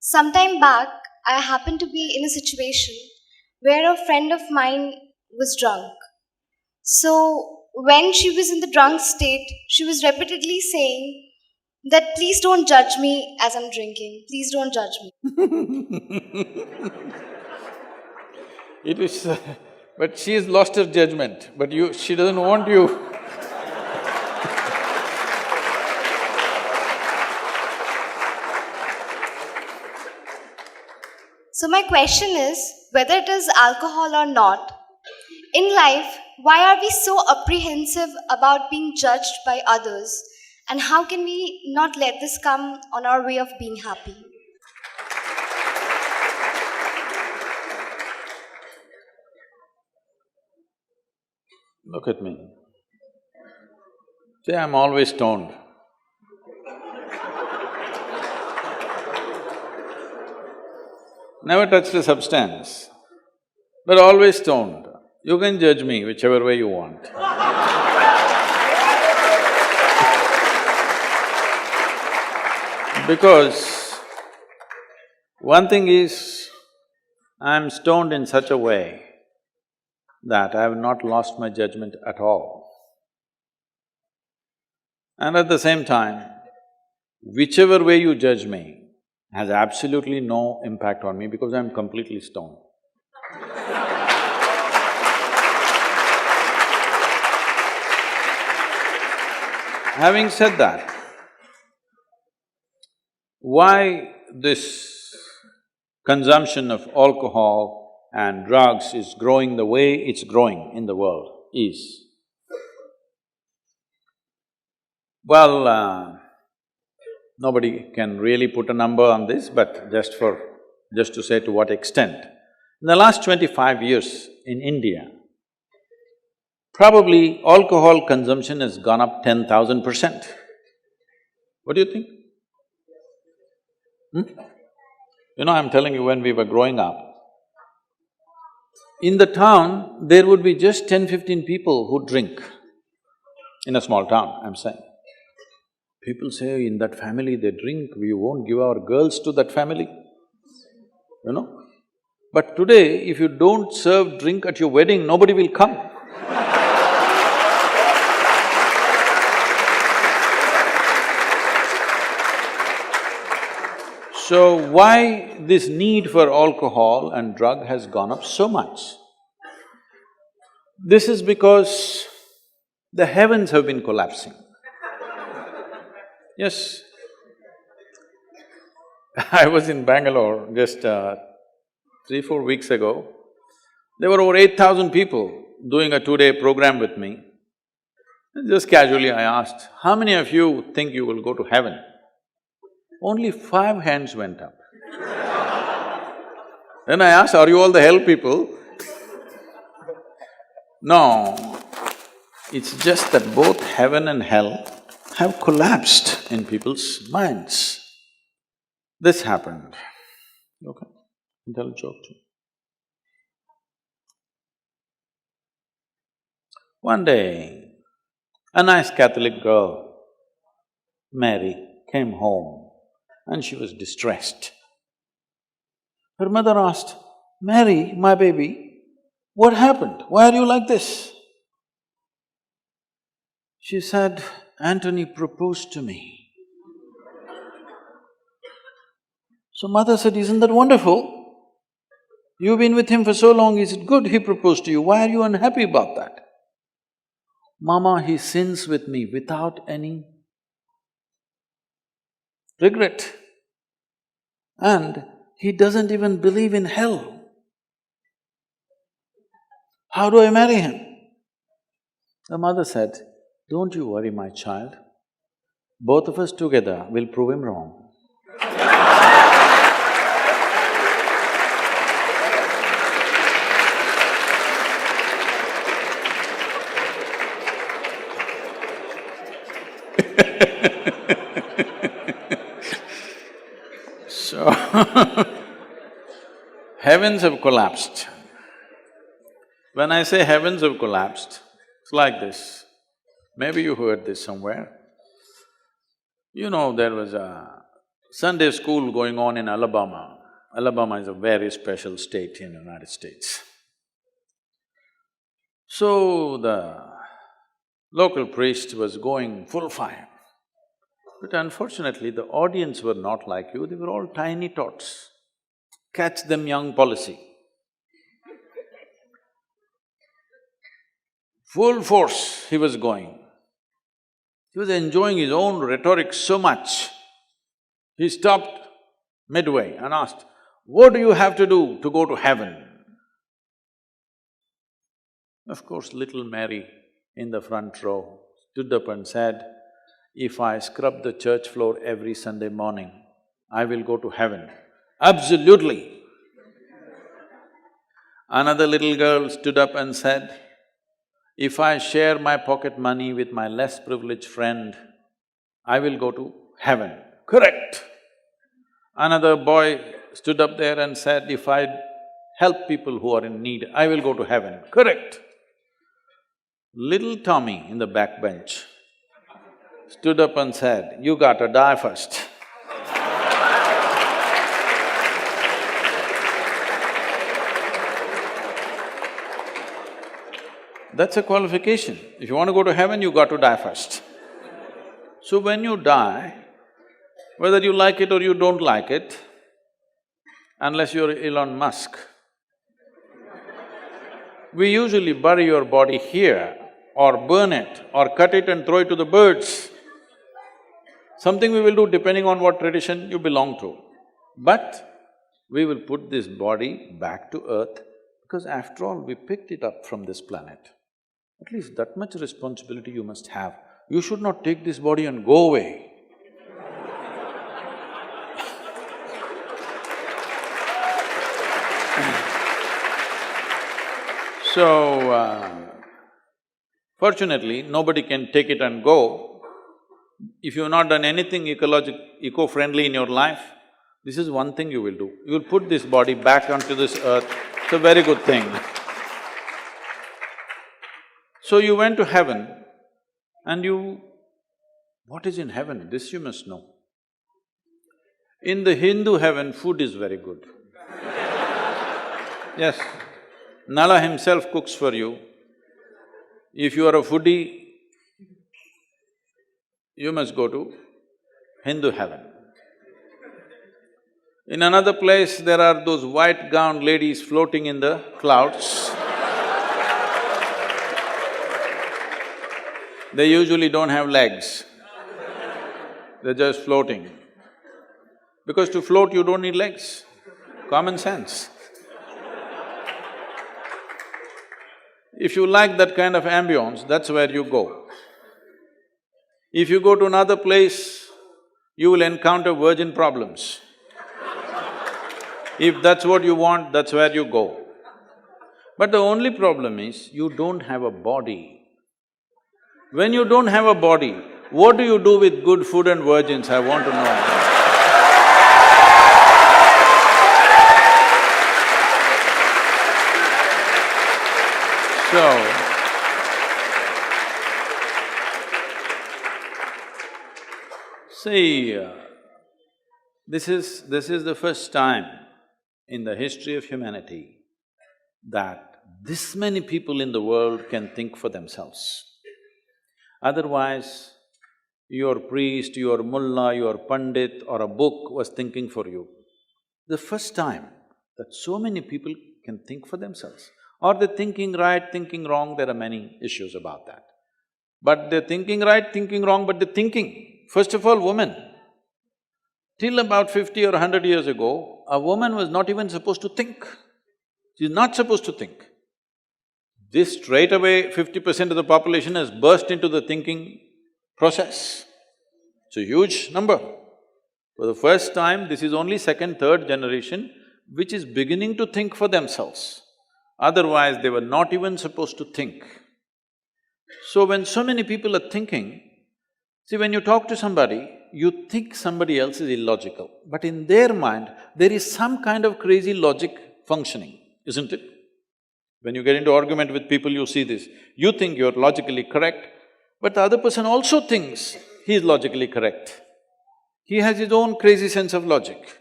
Sometime back, I happened to be in a situation where a friend of mine was drunk. So, when she was in the drunk state, she was repeatedly saying that please don't judge me as I'm drinking. Please don't judge me. It is… but she has lost her judgment, but she doesn't want you. So, my question is whether it is alcohol or not, in life, why are we so apprehensive about being judged by others? And how can we not let this come on our way of being happy? Look at me. See, I'm always stoned. Never touched a substance, but always stoned. You can judge me whichever way you want. Because one thing is, I'm stoned in such a way that I have not lost my judgment at all. And at the same time, whichever way you judge me has absolutely no impact on me because I'm completely stoned. Having said that, why this consumption of alcohol and drugs is growing the way it's growing in the world is… well, nobody can really put a number on this, but just to say to what extent. In the last 25 years in India, probably alcohol consumption has gone up 10,000%. What do you think? You know, I'm telling you, when we were growing up, in the town, there would be just 10-15 people who drink. In a small town, I'm saying. People say, in that family they drink, we won't give our girls to that family, you know. But today, if you don't serve drink at your wedding, nobody will come. So, why this need for alcohol and drug has gone up so much? This is because the heavens have been collapsing. Yes. I was in Bangalore just 3-4 weeks ago. There were over 8,000 people doing a 2-day program with me. And just casually I asked, how many of you think you will go to heaven? Only 5 hands went up. Then I asked, are you all the hell people? No, it's just that both heaven and hell have collapsed in people's minds. This happened. Okay, I'll tell a joke too. One day, a nice Catholic girl, Mary, came home and she was distressed. Her mother asked, Mary, my baby, what happened? Why are you like this? She said, Anthony proposed to me. So mother said, isn't that wonderful? You've been with him for so long, is it good he proposed to you? Why are you unhappy about that? Mama, he sins with me without any regret. And he doesn't even believe in hell. How do I marry him? The mother said, don't you worry, my child. Both of us together will prove him wrong. So, heavens have collapsed. When I say heavens have collapsed, it's like this. Maybe you heard this somewhere. You know, there was Sunday school going on in Alabama. Alabama is a very special state in the United States. So the local priest was going full fire. But unfortunately, the audience were not like you, they were all tiny tots. Catch them young policy. Full force he was going. He was enjoying his own rhetoric so much. He stopped midway and asked, "What do you have to do to go to heaven?" Of course, little Mary in the front row stood up and said, "If I scrub the church floor every Sunday morning, I will go to heaven." Absolutely. Another little girl stood up and said, "If I share my pocket money with my less privileged friend, I will go to heaven." Correct. Another boy stood up there and said, "If I help people who are in need, I will go to heaven." Correct. Little Tommy in the back bench stood up and said, "You gotta die first." That's a qualification. If you want to go to heaven, you got to die first. So when you die, whether you like it or you don't like it, unless you're Elon Musk, we usually bury your body here or burn it or cut it and throw it to the birds. Something we will do depending on what tradition you belong to. But we will put this body back to earth because after all, we picked it up from this planet. At least that much responsibility you must have. You should not take this body and go away. So, fortunately, nobody can take it and go. If you've not done anything eco-friendly in your life, this is one thing you will do. You will put this body back onto this earth, it's a very good thing. So you went to heaven and what is in heaven? This you must know. In the Hindu heaven, food is very good. Yes, Nala himself cooks for you. If you are a foodie, you must go to Hindu heaven. In another place, there are those white-gowned ladies floating in the clouds. They usually don't have legs, they're just floating. Because to float, you don't need legs, common sense. If you like that kind of ambience, that's where you go. If you go to another place, you will encounter virgin problems. If that's what you want, that's where you go. But the only problem is, you don't have a body. When you don't have a body, what do you do with good food and virgins, I want to know. So, see, this is the first time in the history of humanity that this many people in the world can think for themselves. Otherwise, your priest, your mullah, your pandit or a book was thinking for you. The first time that so many people can think for themselves. Or they're thinking right, thinking wrong, there are many issues about that. But they're thinking right, thinking wrong, but they're thinking. First of all, women. Till about 50 or 100 years ago, a woman was not even supposed to think. She's not supposed to think. This straight away 50% of the population has burst into the thinking process. It's a huge number. For the first time, this is only second, third generation which is beginning to think for themselves. Otherwise, they were not even supposed to think. So when so many people are thinking, see, when you talk to somebody, you think somebody else is illogical, but in their mind, there is some kind of crazy logic functioning, isn't it? When you get into argument with people, you see this. You think you're logically correct, but the other person also thinks he is logically correct. He has his own crazy sense of logic.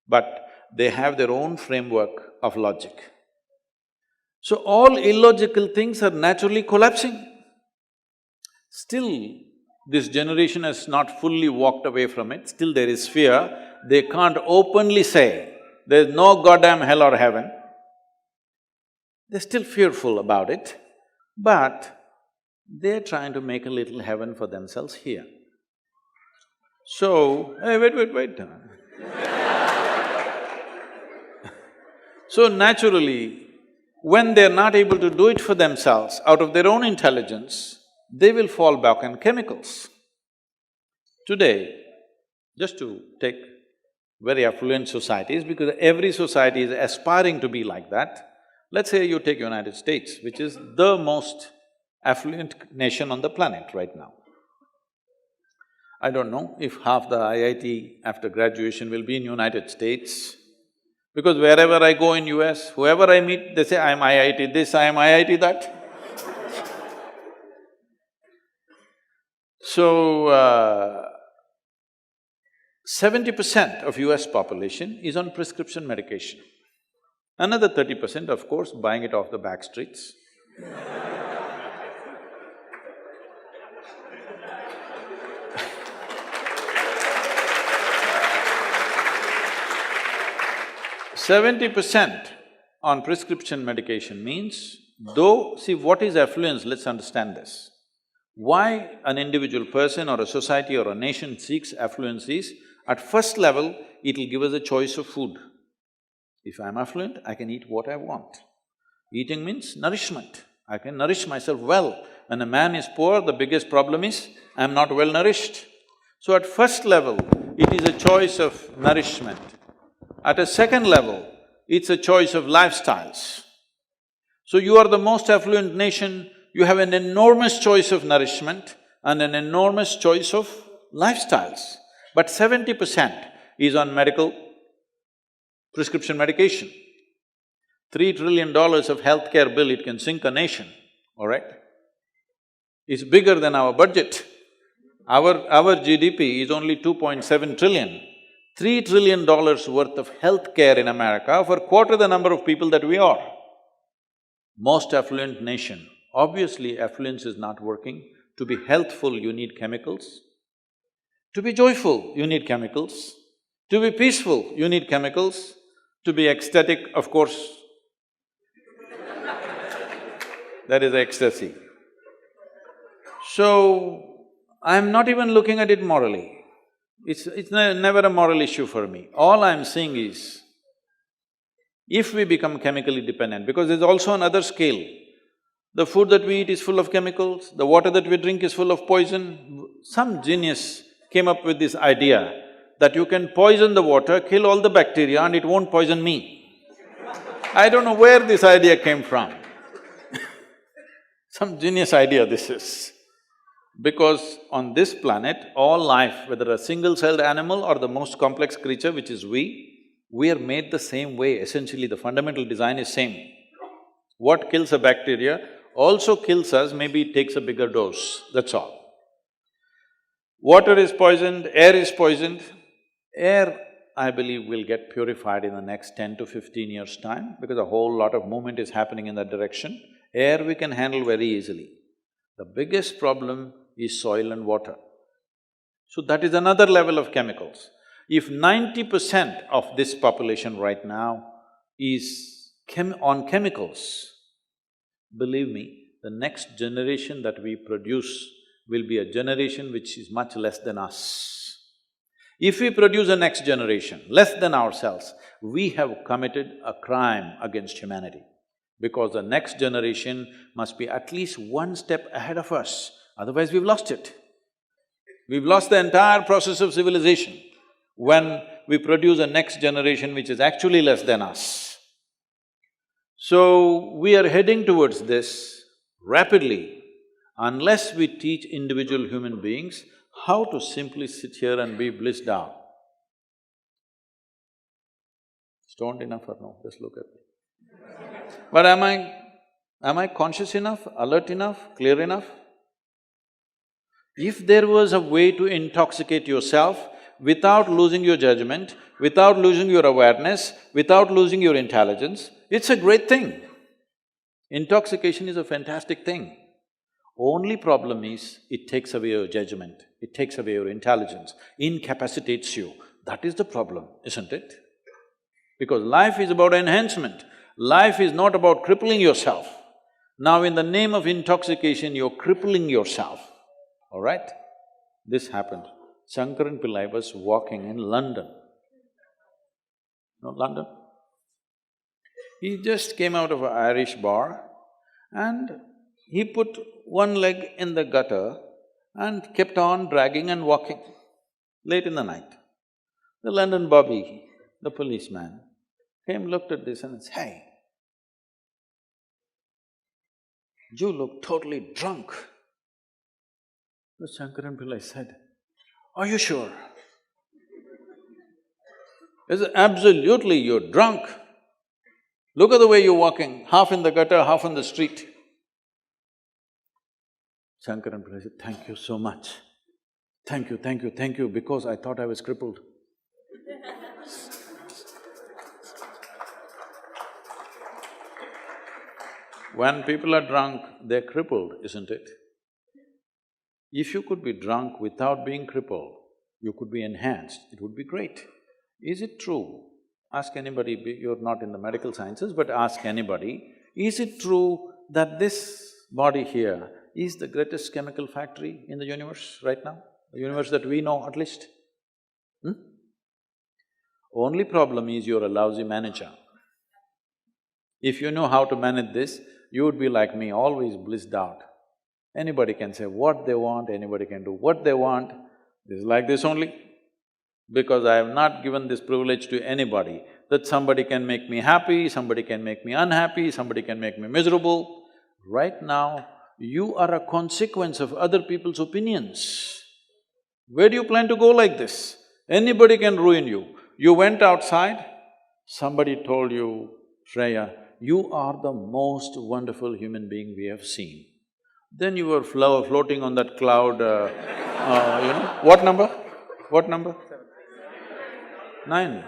But they have their own framework of logic. So all illogical things are naturally collapsing. Still, this generation has not fully walked away from it, still there is fear. They can't openly say, there's no goddamn hell or heaven. They're still fearful about it, but they're trying to make a little heaven for themselves here. So, hey, wait. So naturally, when they're not able to do it for themselves out of their own intelligence, they will fall back on chemicals. Today, just to take very affluent societies, because every society is aspiring to be like that. Let's say you take United States, which is the most affluent nation on the planet right now. I don't know if half the IIT after graduation will be in United States, because wherever I go in US, whoever I meet, they say, I'm IIT this, I'm IIT that. So, 70% of US population is on prescription medication. Another 30%, of course, buying it off the back streets. 70% on prescription medication means, though… See, what is affluence? Let's understand this. Why an individual person or a society or a nation seeks affluence is, at first level, it'll give us a choice of food. If I'm affluent, I can eat what I want. Eating means nourishment. I can nourish myself well. When a man is poor, the biggest problem is, I'm not well nourished. So at first level, it is a choice of nourishment. At a second level, it's a choice of lifestyles. So you are the most affluent nation, you have an enormous choice of nourishment and an enormous choice of lifestyles. But 70% is on medical prescription medication. $3 trillion of healthcare bill, it can sink a nation, all right? It's bigger than our budget. Our GDP is only 2.7 trillion. $3 trillion worth of healthcare in America for quarter the number of people that we are. Most affluent nation, obviously affluence is not working. To be healthful, you need chemicals. To be joyful, you need chemicals. To be peaceful, you need chemicals. To be ecstatic, of course, that is ecstasy. So, I'm not even looking at it morally. It's never a moral issue for me. All I'm saying is, if we become chemically dependent, because there's also another scale. The food that we eat is full of chemicals, the water that we drink is full of poison. Some genius came up with this idea that you can poison the water, kill all the bacteria and it won't poison me. I don't know where this idea came from. Some genius idea this is. Because on this planet, all life, whether a single-celled animal or the most complex creature, which is we are made the same way, essentially the fundamental design is same. What kills a bacteria also kills us, maybe it takes a bigger dose, that's all. Water is poisoned, air is poisoned. Air, I believe, will get purified in the next 10 to 15 years' time because a whole lot of movement is happening in that direction. Air we can handle very easily. The biggest problem is soil and water. So that is another level of chemicals. If 90% of this population right now is on chemicals, believe me, the next generation that we produce will be a generation which is much less than us. If we produce a next generation less than ourselves, we have committed a crime against humanity, because the next generation must be at least one step ahead of us, otherwise we've lost it. We've lost the entire process of civilization when we produce a next generation which is actually less than us. So, we are heading towards this rapidly unless we teach individual human beings how to simply sit here and be blissed out. Stoned enough or no? Just look at me. But am I conscious enough, alert enough, clear enough? If there was a way to intoxicate yourself without losing your judgment, without losing your awareness, without losing your intelligence, it's a great thing. Intoxication is a fantastic thing. Only problem is, it takes away your judgment, it takes away your intelligence, incapacitates you. That is the problem, isn't it? Because life is about enhancement, life is not about crippling yourself. Now in the name of intoxication, you're crippling yourself, all right? This happened. Shankaran Pillai was walking in London. No, London? He just came out of an Irish bar and he put one leg in the gutter and kept on dragging and walking. Late in the night, the London bobby, the policeman, came, looked at this and said, "Hey, you look totally drunk." The Shankaran Pillai said, "Are you sure?" He said, "Absolutely, you're drunk. Look at the way you're walking, half in the gutter, half on the street." Shankaran Pillai said, "Thank you so much. Thank you, because I thought I was crippled." When people are drunk, they're crippled, isn't it? If you could be drunk without being crippled, you could be enhanced, it would be great. Is it true? Ask anybody, you're not in the medical sciences, but ask anybody, is it true that this body here is the greatest chemical factory in the universe right now? The universe that we know at least? Only problem is you're a lousy manager. If you know how to manage this, you would be like me, always blissed out. Anybody can say what they want, anybody can do what they want. This is like this only. Because I have not given this privilege to anybody, that somebody can make me happy, somebody can make me unhappy, somebody can make me miserable. Right now, you are a consequence of other people's opinions. Where do you plan to go like this? Anybody can ruin you. You went outside, somebody told you, "Shreya, you are the most wonderful human being we have seen." Then you were floating on that cloud, what number? What number? 9.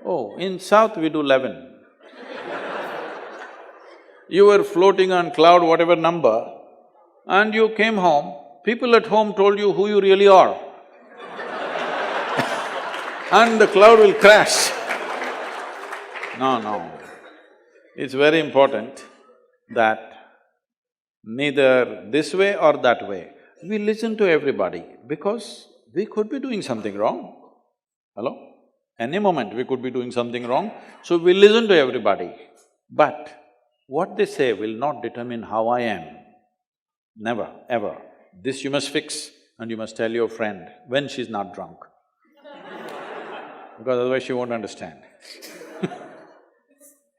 Oh, in South we do 11. You were floating on cloud whatever number and you came home, people at home told you who you really are and the cloud will crash. No. It's very important that neither this way or that way, we listen to everybody because we could be doing something wrong. Hello? Any moment we could be doing something wrong, so we listen to everybody. But what they say will not determine how I am. Never, ever. This you must fix and you must tell your friend when she's not drunk because otherwise she won't understand.